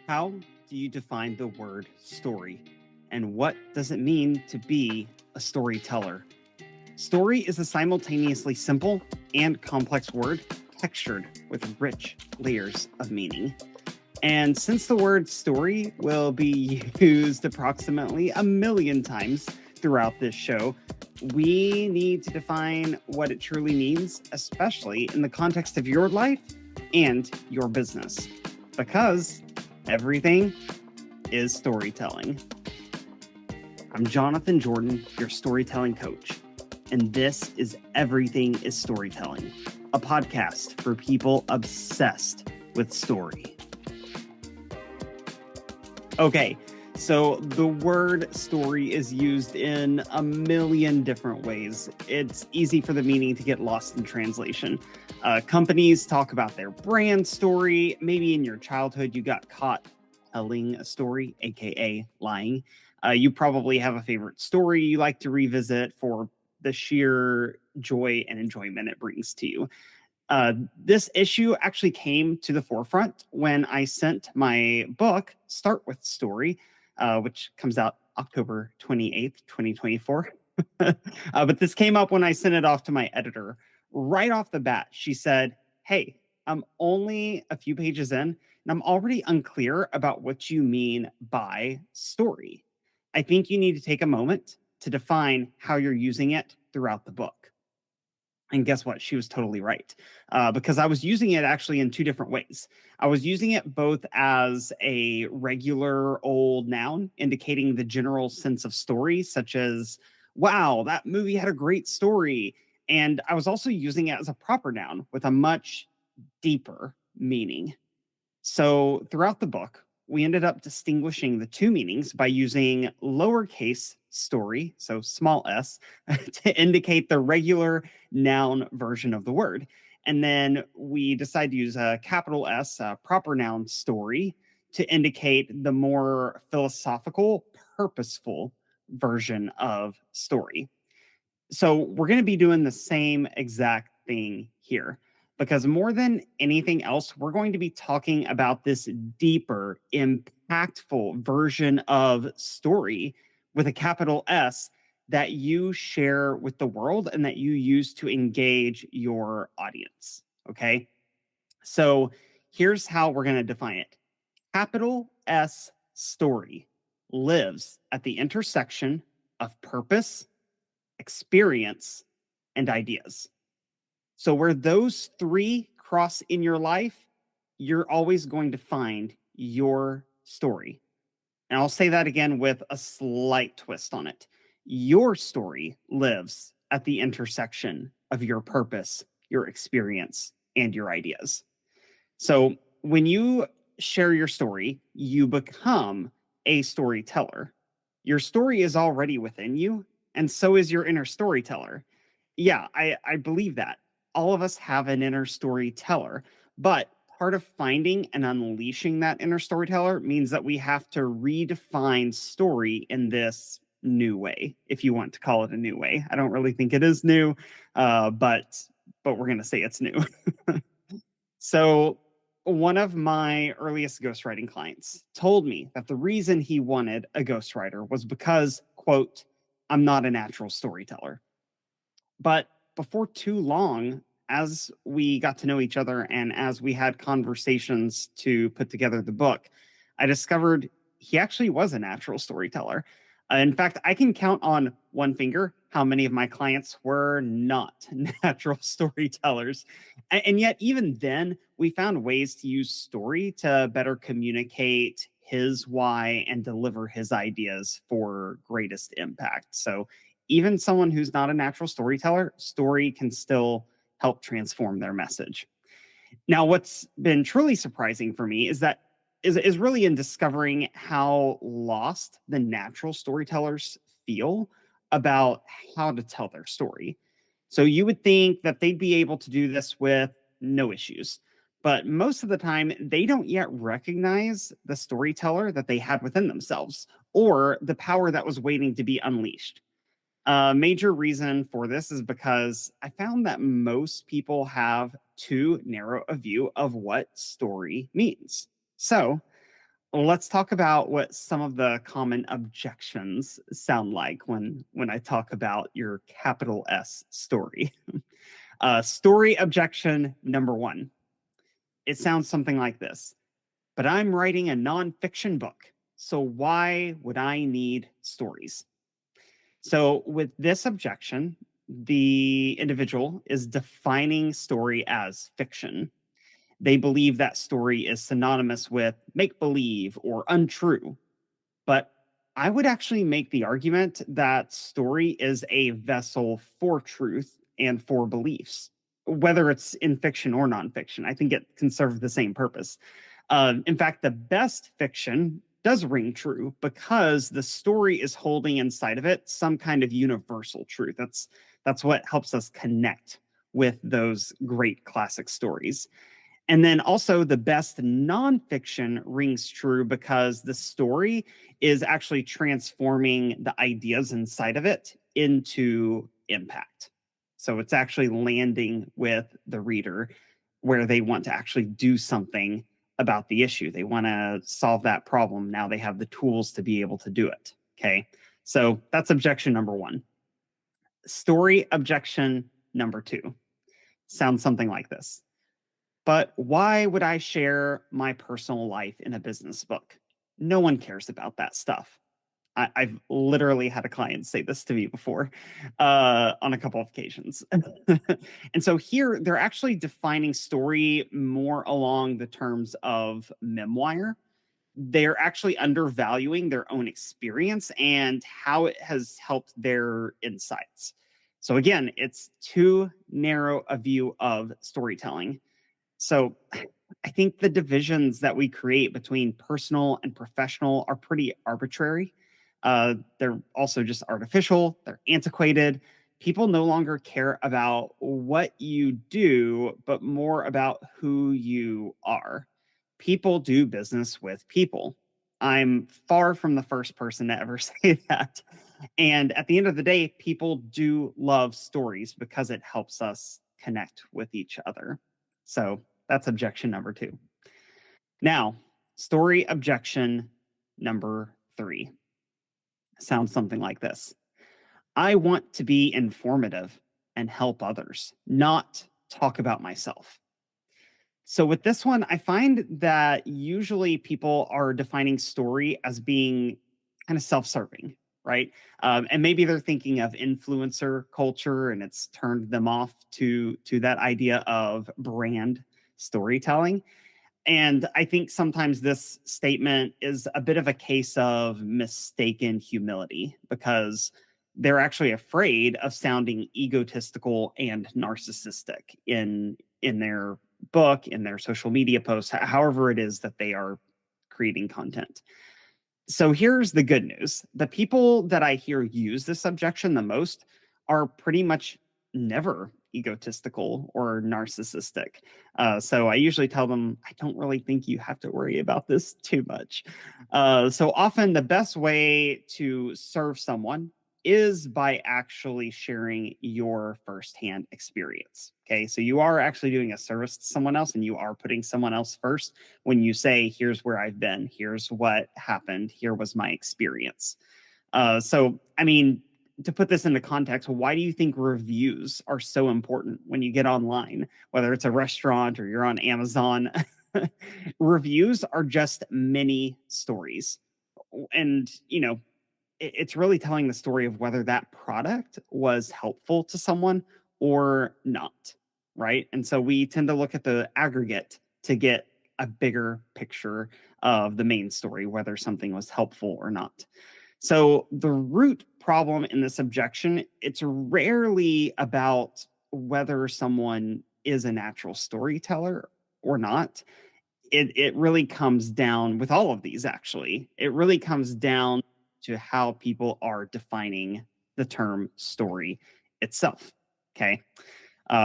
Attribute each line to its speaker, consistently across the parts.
Speaker 1: How do you define the word story? And what does it mean to be a storyteller? Story is a simultaneously simple and complex word textured with rich layers of meaning. And since the word story will be used approximately a million times throughout this show, we need to define what it truly means, especially in the context of your life and your business. Because everything is storytelling. I'm Jonathan Jordan, your storytelling coach, and this is Everything is Storytelling, a podcast for people obsessed with story. Okay, so the word story is used in a million different ways. It's easy for the meaning to get lost in translation. Companies talk about their brand story. Maybe in your childhood, you got caught telling a story, aka lying. You probably have a favorite story you like to revisit for the sheer joy and enjoyment it brings to you. This issue actually came to the forefront when I sent my book, Start With Story, which comes out October 28th, 2024. But this came up when I sent it off to my editor. Right off the bat, she said, "Hey, I'm only a few pages in, and I'm already unclear about what you mean by story. I think you need to take a moment to define how you're using it throughout the book." And guess what? She was totally right. Because I was using it actually in two different ways. I was using it both as a regular old noun, indicating the general sense of story, such as, wow, that movie had a great story. And I was also using it as a proper noun with a much deeper meaning. So throughout the book, we ended up distinguishing the two meanings by using lowercase story, so small s, to indicate the regular noun version of the word. And then we decided to use a capital S, proper noun story, to indicate the more philosophical, purposeful version of story. So we're going to be doing the same exact thing here because more than anything else, we're going to be talking about this deeper, impactful version of story with a capital S that you share with the world and that you use to engage your audience. Okay. So here's how we're going to define it. Capital S story lives at the intersection of purpose, experience, and ideas. So where those three cross in your life, you're always going to find your story. And I'll say that again with a slight twist on it. Your story lives at the intersection of your purpose, your experience, and your ideas. So when you share your story, you become a storyteller. Your story is already within you, and so is your inner storyteller. Yeah, I believe that. All of us have an inner storyteller, but part of finding and unleashing that inner storyteller means that we have to redefine story in this new way, if you want to call it a new way. I don't really think it is new, but we're going to say it's new. So one of my earliest ghostwriting clients told me that the reason he wanted a ghostwriter was because, quote, "I'm not a natural storyteller." But before too long, as we got to know each other and as we had conversations to put together the book, I discovered he actually was a natural storyteller. In fact, I can count on one finger how many of my clients were not natural storytellers. And yet, even then, we found ways to use story to better communicate his why and deliver his ideas for greatest impact. So, even someone who's not a natural storyteller, story can still help transform their message. Now, what's been truly surprising for me is really in discovering how lost the natural storytellers feel about how to tell their story. So you would think that they'd be able to do this with no issues. But most of the time, they don't yet recognize the storyteller that they had within themselves or the power that was waiting to be unleashed. A major reason for this is because I found that most people have too narrow a view of what story means. So let's talk about what some of the common objections sound like when I talk about your capital S story. Story objection number one. It sounds something like this. But I'm writing a nonfiction book, so why would I need stories? So, with this objection, the individual is defining story as fiction. They believe that story is synonymous with make believe or untrue. But I would actually make the argument that story is a vessel for truth and for beliefs, whether it's in fiction or nonfiction. I think it can serve the same purpose. In fact, the best fiction does ring true because the story is holding inside of it some kind of universal truth. That's what helps us connect with those great classic stories. And then also the best nonfiction rings true because the story is actually transforming the ideas inside of it into impact. So it's actually landing with the reader where they want to actually do something about the issue. They want to solve that problem. Now they have the tools to be able to do it. Okay. So that's objection number one. Story objection number two sounds something like this. But why would I share my personal life in a business book? No one cares about that stuff. I've literally had a client say this to me before on a couple of occasions. And so here they're actually defining story more along the terms of memoir. They're actually undervaluing their own experience and how it has helped their insights. So again, it's too narrow a view of storytelling. So I think the divisions that we create between personal and professional are pretty arbitrary. They're also just artificial, they're antiquated. People no longer care about what you do, but more about who you are. People do business with people. I'm far from the first person to ever say that. And at the end of the day, people do love stories because it helps us connect with each other. So that's objection number two. Now, story objection number three sounds something like this. I want to be informative and help others, not talk about myself. So with this one, I find that usually people are defining story as being kind of self-serving, right? And maybe they're thinking of influencer culture, and it's turned them off to that idea of brand storytelling. And I think sometimes this statement is a bit of a case of mistaken humility because they're actually afraid of sounding egotistical and narcissistic in their book, in their social media posts, however it is that they are creating content. So here's the good news. The people that I hear use this objection the most are pretty much never egotistical or narcissistic. So I usually tell them, I don't really think you have to worry about this too much. So often the best way to serve someone is by actually sharing your firsthand experience. Okay. So you are actually doing a service to someone else and you are putting someone else first when you say, here's where I've been, here's what happened, here was my experience. So, I mean, to put this into context, why do you think reviews are so important when you get online, whether it's a restaurant or you're on Amazon? Reviews are just mini stories. And, it's really telling the story of whether that product was helpful to someone or not, right? And so we tend to look at the aggregate to get a bigger picture of the main story, whether something was helpful or not. So the root problem in this objection, it's rarely about whether someone is a natural storyteller or not. It really comes down with all of these, actually. It really comes down to how people are defining the term story itself. Okay.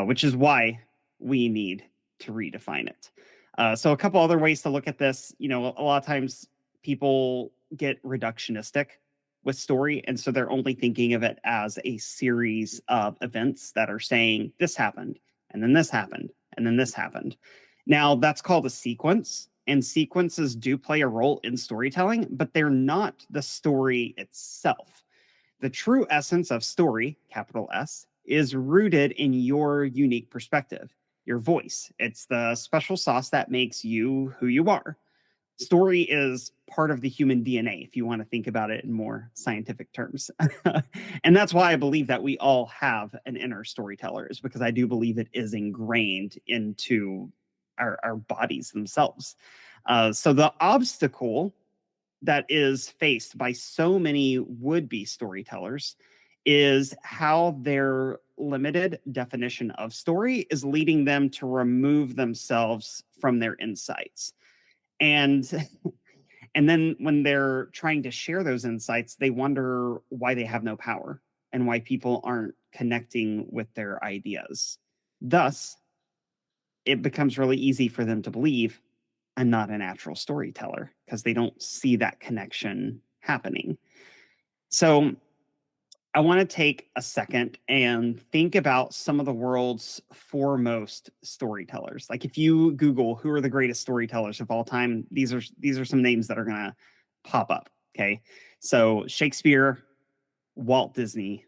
Speaker 1: Which is why we need to redefine it. So, a couple other ways to look at this, a lot of times people get reductionistic with story. And so they're only thinking of it as a series of events that are saying this happened, and then this happened, and then this happened. Now, that's called a sequence. and sequences do play a role in storytelling, but they're not the story itself. The true essence of story, capital S, is rooted in your unique perspective, your voice. It's the special sauce that makes you who you are. Story is part of the human DNA, if you want to think about it in more scientific terms. And that's why I believe that we all have an inner storyteller, is because I do believe it is ingrained into our bodies themselves. So the obstacle that is faced by so many would-be storytellers is how their limited definition of story is leading them to remove themselves from their insights. And and then when they're trying to share those insights, they wonder why they have no power and why people aren't connecting with their ideas. Thus, it becomes really easy for them to believe I'm not a natural storyteller because they don't see that connection happening. So, I want to take a second and think about some of the world's foremost storytellers. Like if you Google who are the greatest storytellers of all time, these are some names that are going to pop up. Okay, so Shakespeare, Walt Disney,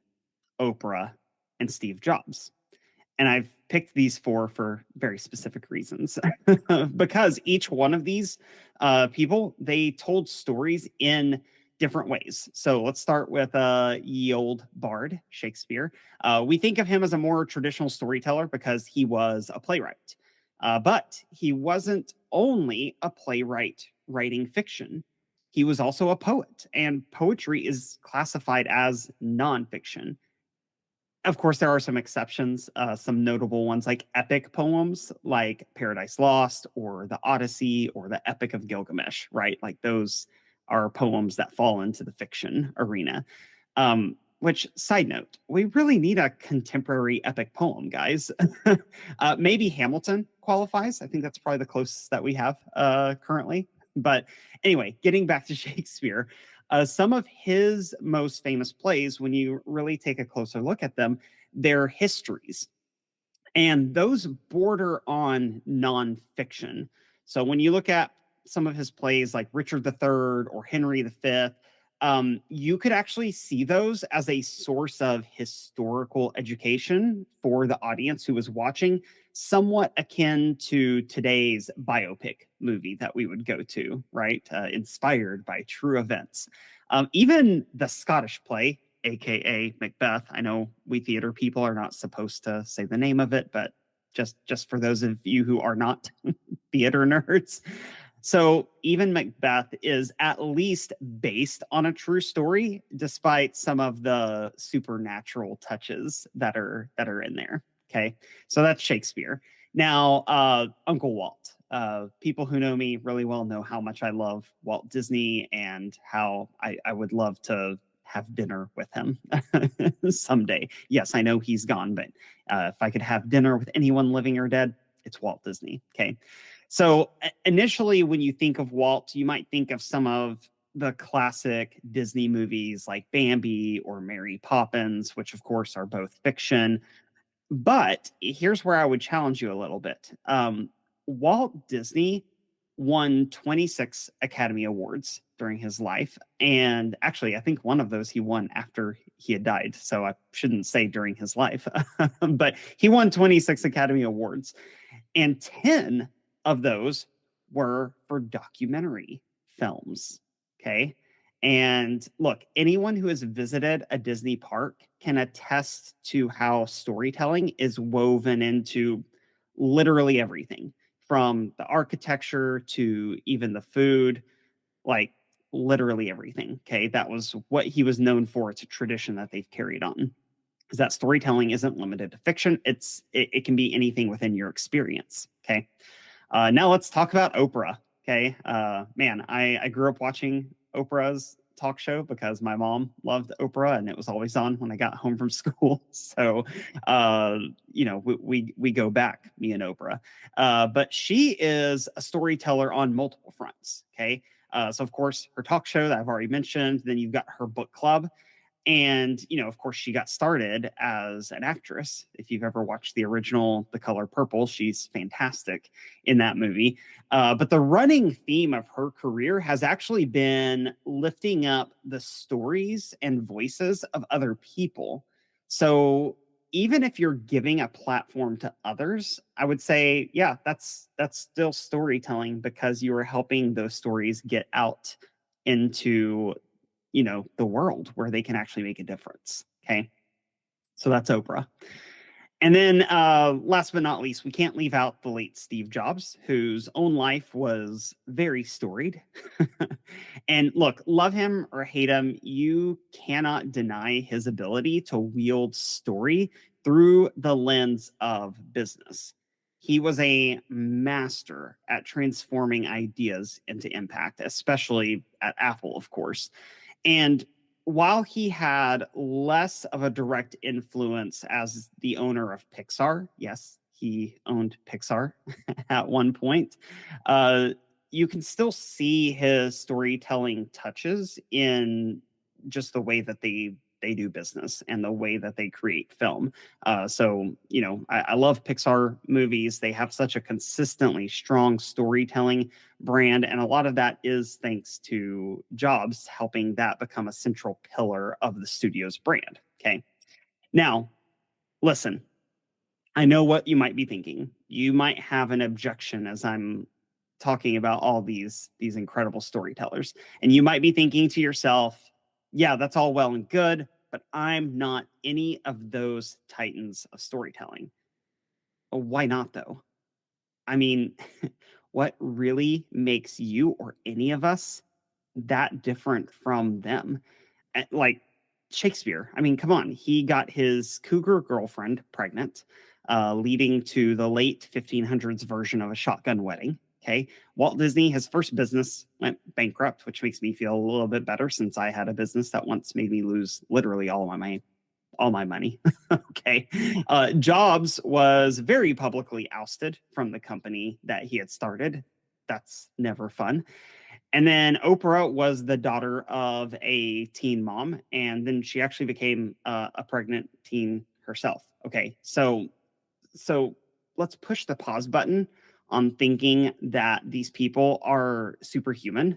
Speaker 1: Oprah, and Steve Jobs. And I've picked these four for very specific reasons because each one of these people, they told stories in different ways. So let's start with ye old bard, Shakespeare. We think of him as a more traditional storyteller because he was a playwright. But he wasn't only a playwright writing fiction. He was also a poet, and poetry is classified as nonfiction. Of course, there are some exceptions, some notable ones like epic poems like Paradise Lost or the Odyssey or the Epic of Gilgamesh, right? Like those are poems that fall into the fiction arena. Which, side note, we really need a contemporary epic poem, guys. Maybe Hamilton qualifies. I think that's probably the closest that we have currently. But anyway, getting back to Shakespeare, some of his most famous plays, when you really take a closer look at them, they're histories. And those border on nonfiction. So when you look at some of his plays like Richard III or Henry V, you could actually see those as a source of historical education for the audience who was watching, somewhat akin to today's biopic movie that we would go to, right? Inspired by true events. Even the Scottish play, aka Macbeth. I know we theater people are not supposed to say the name of it, but just for those of you who are not theater nerds. So even Macbeth is at least based on a true story, despite some of the supernatural touches that are in there. Okay, so that's Shakespeare. Now, Uncle Walt. People who know me really well know how much I love Walt Disney and how I would love to have dinner with him someday. Yes, I know he's gone, but if I could have dinner with anyone living or dead, it's Walt Disney. Okay. So initially, when you think of Walt, you might think of some of the classic Disney movies like Bambi or Mary Poppins, which of course are both fiction. But here's where I would challenge you a little bit. Walt Disney won 26 Academy Awards during his life. And actually, I think one of those he won after he had died. So I shouldn't say during his life, but he won 26 Academy Awards. And 10 of those were for documentary films. Okay. And look, anyone who has visited a Disney park can attest to how storytelling is woven into literally everything from the architecture to even the food, like literally everything. Okay. That was what he was known for. It's a tradition that they've carried on. Is that storytelling isn't limited to fiction. It can be anything within your experience. Okay. Now let's talk about Oprah. Okay. Man, I grew up watching Oprah's talk show because my mom loved Oprah and it was always on when I got home from school. So, we go back, me and Oprah. But she is a storyteller on multiple fronts. Okay. So of course her talk show that I've already mentioned, then you've got her book club. And, of course, she got started as an actress. If you've ever watched the original The Color Purple, she's fantastic in that movie. But the running theme of her career has actually been lifting up the stories and voices of other people. So even if you're giving a platform to others, I would say, yeah, that's still storytelling, because you are helping those stories get out into the world where they can actually make a difference. Okay. So that's Oprah. And then last but not least, we can't leave out the late Steve Jobs, whose own life was very storied. And look, love him or hate him, you cannot deny his ability to wield story through the lens of business. He was a master at transforming ideas into impact, especially at Apple, of course. And while he had less of a direct influence as the owner of Pixar, yes, he owned Pixar at one point, uh, you can still see his storytelling touches in just the way that they do business and the way that they create film. I love Pixar movies. They have such a consistently strong storytelling brand, and a lot of that is thanks to Jobs helping that become a central pillar of the studio's brand. Okay. Now, listen, I know what you might be thinking. You might have an objection as I'm talking about all these incredible storytellers, and you might be thinking to yourself, yeah, that's all well and good, but I'm not any of those titans of storytelling. Why not, though? I mean, what really makes you or any of us that different from them? Like Shakespeare, I mean, come on, he got his cougar girlfriend pregnant, leading to the late 1500s version of a shotgun wedding. Okay. Walt Disney, his first business went bankrupt, which makes me feel a little bit better, since I had a business that once made me lose literally all my money. Okay. Jobs was very publicly ousted from the company that he had started. That's never fun. And then Oprah was the daughter of a teen mom, and then she actually became a pregnant teen herself. Okay. So let's push the pause button on thinking that these people are superhuman.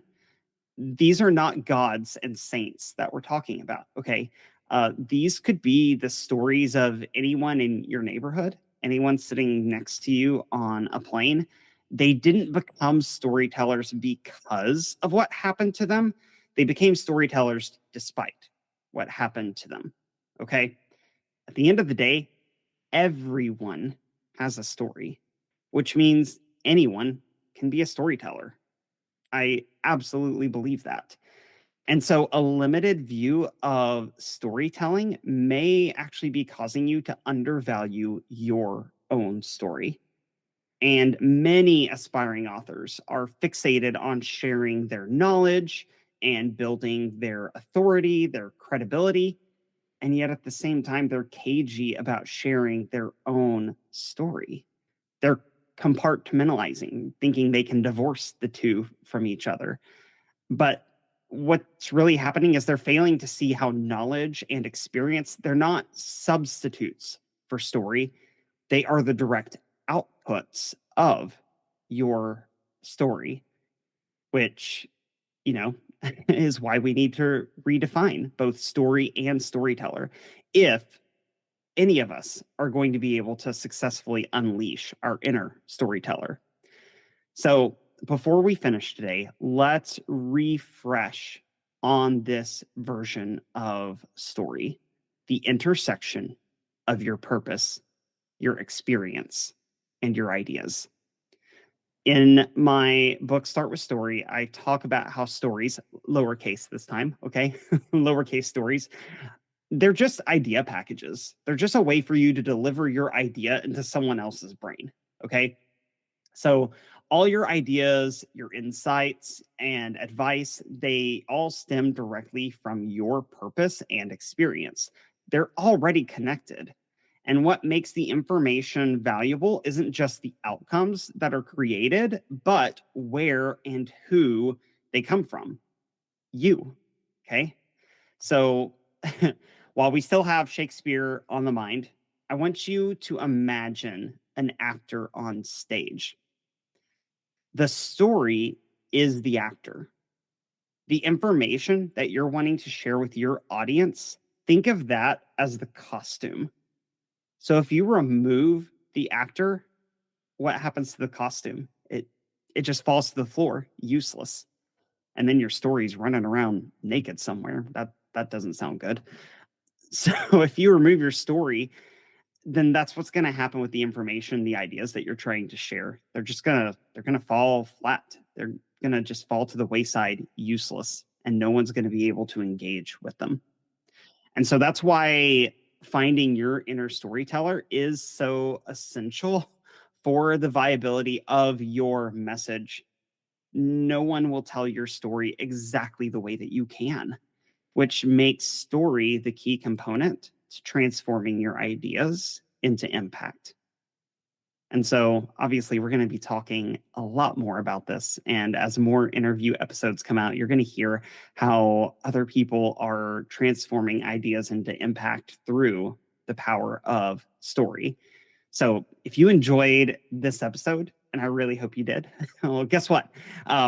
Speaker 1: These are not gods and saints that we're talking about. Okay. These could be the stories of anyone in your neighborhood, anyone sitting next to you on a plane. They didn't become storytellers because of what happened to them. They became storytellers despite what happened to them. Okay. At the end of the day, everyone has a story, which means anyone can be a storyteller. I absolutely believe that. And so a limited view of storytelling may actually be causing you to undervalue your own story. And many aspiring authors are fixated on sharing their knowledge and building their authority, their credibility. And yet at the same time, they're cagey about sharing their own story. They're compartmentalizing, thinking they can divorce the two from each other. But what's really happening is they're failing to see how knowledge and experience, they're not substitutes for story. They are the direct outputs of your story, which, you know, is why we need to redefine both story and storyteller if any of us are going to be able to successfully unleash our inner storyteller. So before we finish today, let's refresh on this version of story, the intersection of your purpose, your experience, and your ideas. In my book, Start with Story, I talk about how stories, lowercase this time, okay, lowercase stories, they're just idea packages. They're just a way for you to deliver your idea into someone else's brain, okay? So all your ideas, your insights, and advice, they all stem directly from your purpose and experience. They're already connected. And what makes the information valuable isn't just the outcomes that are created, but where and who they come from. You. Okay. So while we still have Shakespeare on the mind, I want you to imagine an actor on stage. The story is the actor. The information that you're wanting to share with your audience, think of that as the costume. So if you remove the actor, what happens to the costume? It just falls to the floor, useless. And then your story's running around naked somewhere. That doesn't sound good. So if you remove your story, then that's what's going to happen with the information, the ideas that you're trying to share. They're going to fall flat. They're going to just fall to the wayside, useless, and no one's going to be able to engage with them. And so that's why finding your inner storyteller is so essential for the viability of your message. No one will tell your story exactly the way that you can, which makes story the key component to transforming your ideas into impact. And so, obviously, we're going to be talking a lot more about this. And as more interview episodes come out, you're going to hear how other people are transforming ideas into impact through the power of story. So if you enjoyed this episode, and I really hope you did, well, guess what?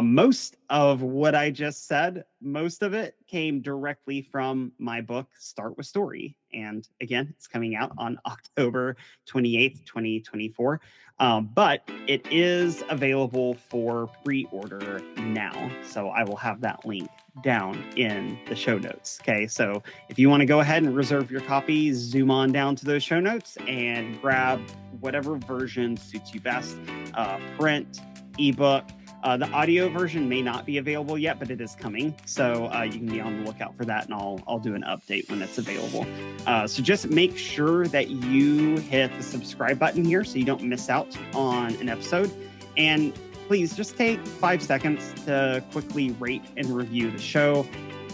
Speaker 1: Most of what I just said, most of it came directly from my book, Start with Story. And again, it's coming out on October 28th, 2024. But it is available for pre-order now. So I will have that link down in the show notes. Okay, so if you want to go ahead and reserve your copy, zoom on down to those show notes and grab whatever version suits you best. Print, ebook. The audio version may not be available yet, but it is coming. So you can be on the lookout for that, and I'll do an update when it's available. So just make sure that you hit the subscribe button here so you don't miss out on an episode. And please just take 5 seconds to quickly rate and review the show.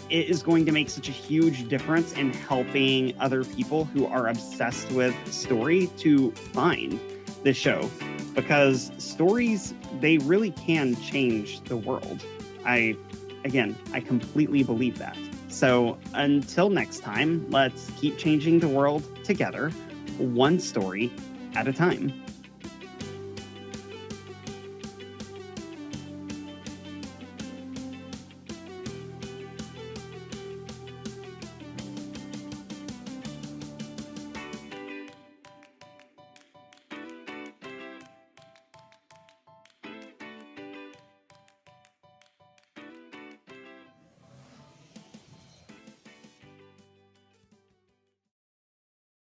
Speaker 1: It is going to make such a huge difference in helping other people who are obsessed with story to find the show, because stories, they really can change the world. I completely believe that. So until next time, let's keep changing the world together, one story at a time.